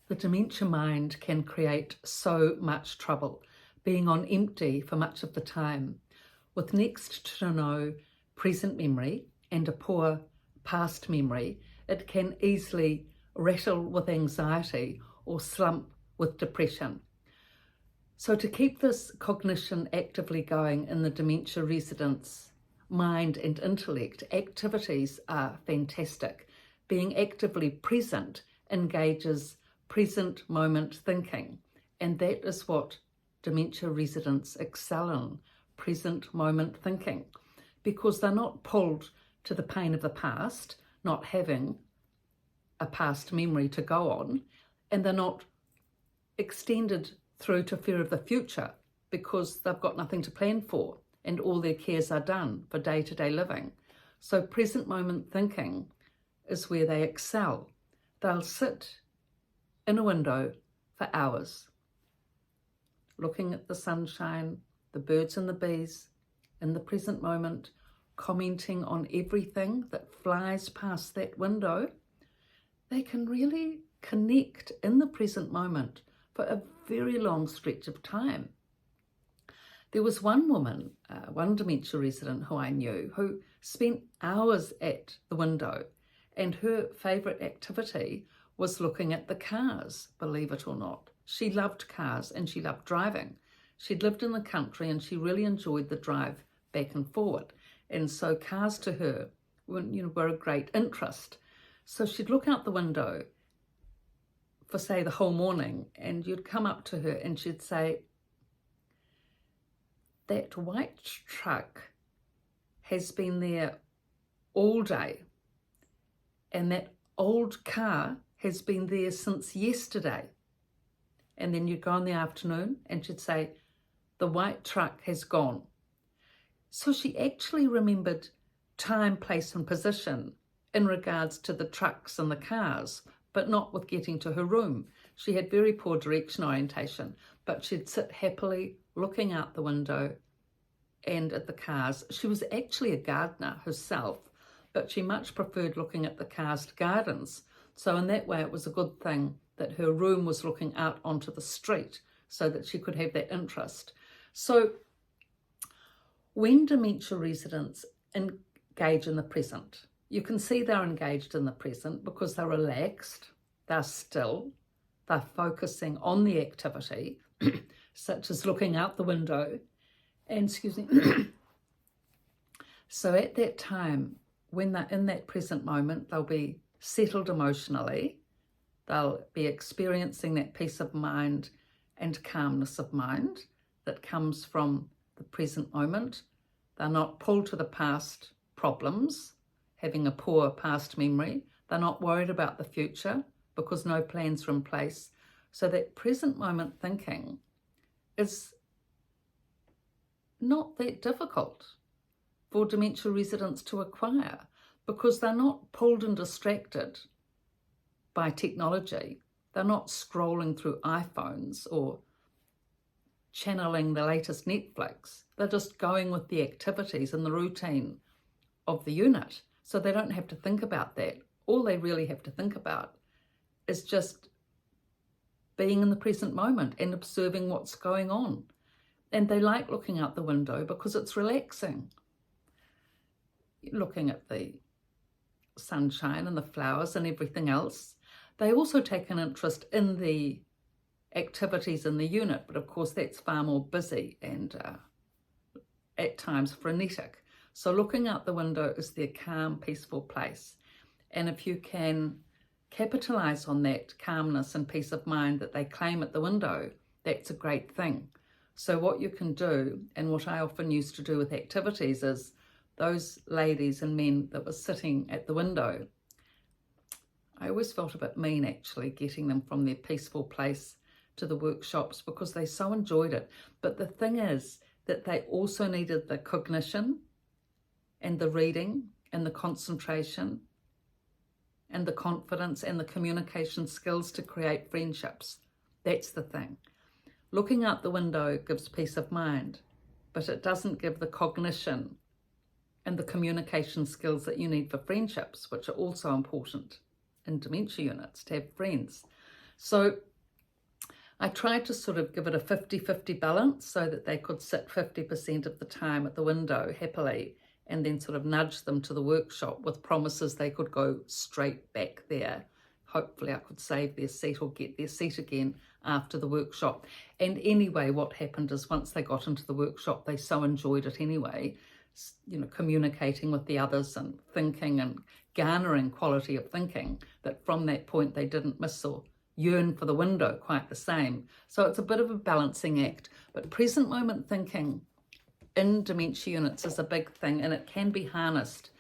The dementia mind can create so much trouble, being on empty for much of the time, with next to no present memory and a poor past memory. It can easily rattle with anxiety or slump with depression. So to keep this cognition actively going in the dementia residents' mind and intellect, activities are fantastic. Being actively present engages present moment thinking, and that is what dementia residents excel in, present moment thinking, because they're not pulled to the pain of the past, not having a past memory to go on, and they're not extended through to fear of the future because they've got nothing to plan for and all their cares are done for day-to-day living. So present moment thinking is where they excel. They'll sit in a window for hours, looking at the sunshine, the birds and the bees, in the present moment, commenting on everything that flies past that window. They can really connect in the present moment for a very long stretch of time. There was one woman, one dementia resident who I knew, who spent hours at the window, and her favourite activity was looking at the cars, believe it or not. She loved cars and she loved driving. She'd lived in the country and she really enjoyed the drive back and forward. And so cars to her were a great interest. So she'd look out the window for, say, the whole morning, and you'd come up to her and she'd say, "That white truck has been there all day, and that old car has been there since yesterday." And then you'd go in the afternoon and she'd say, "The white truck has gone." So she actually remembered time, place and position in regards to the trucks and the cars, but not with getting to her room. She had very poor direction orientation, but she'd sit happily looking out the window and at the cars. She was actually a gardener herself, but she much preferred looking at the cars to gardens. So in that way, it was a good thing that her room was looking out onto the street so that she could have that interest. So when dementia residents engage in the present, you can see they're engaged in the present because they're relaxed, they're still, they're focusing on the activity, such as looking out the window, and so at that time, when they're in that present moment, they'll be settled emotionally, they'll be experiencing that peace of mind and calmness of mind that comes from the present moment. They're not pulled to the past problems, having a poor past memory. They're not worried about the future because no plans are in place. So that present moment thinking is not that difficult for dementia residents to acquire because they're not pulled and distracted by technology. They're not scrolling through iPhones or channeling the latest Netflix. They're just going with the activities and the routine of the unit. So they don't have to think about that. All they really have to think about is just being in the present moment and observing what's going on. And they like looking out the window because it's relaxing. Looking at the sunshine and the flowers and everything else. They also take an interest in the activities in the unit, but of course that's far more busy and at times frenetic. So looking out the window is their calm, peaceful place. And if you can capitalize on that calmness and peace of mind that they claim at the window, that's a great thing. So what you can do, and what I often used to do with activities, is those ladies and men that were sitting at the window, I always felt a bit mean actually getting them from their peaceful place to the workshops because they so enjoyed it. But the thing is that they also needed the cognition and the reading and the concentration and the confidence and the communication skills to create friendships. That's the thing. Looking out the window gives peace of mind, but it doesn't give the cognition and the communication skills that you need for friendships, which are also important in dementia units, to have friends. So I tried to sort of give it a 50-50 balance so that they could sit 50% of the time at the window happily, and then sort of nudge them to the workshop with promises they could go straight back there. Hopefully I could save their seat or get their seat again after the workshop. And anyway, what happened is once they got into the workshop, they so enjoyed it anyway, you know, communicating with the others and thinking and garnering quality of thinking, that from that point they didn't miss or yearn for the window quite the same. So it's a bit of a balancing act, but present moment thinking in dementia units is a big thing, and it can be harnessed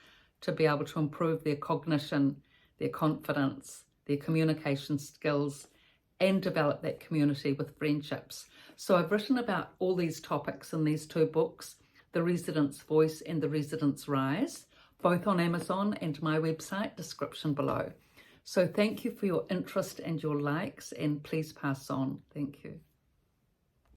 to be able to improve their cognition, their confidence, their communication skills, and develop that community with friendships. So I've written about all these topics in these 2 books, The Resident's Voice and The Resident's Rise, both on Amazon and my website, description below. So thank you for your interest and your likes, and please pass on. Thank you.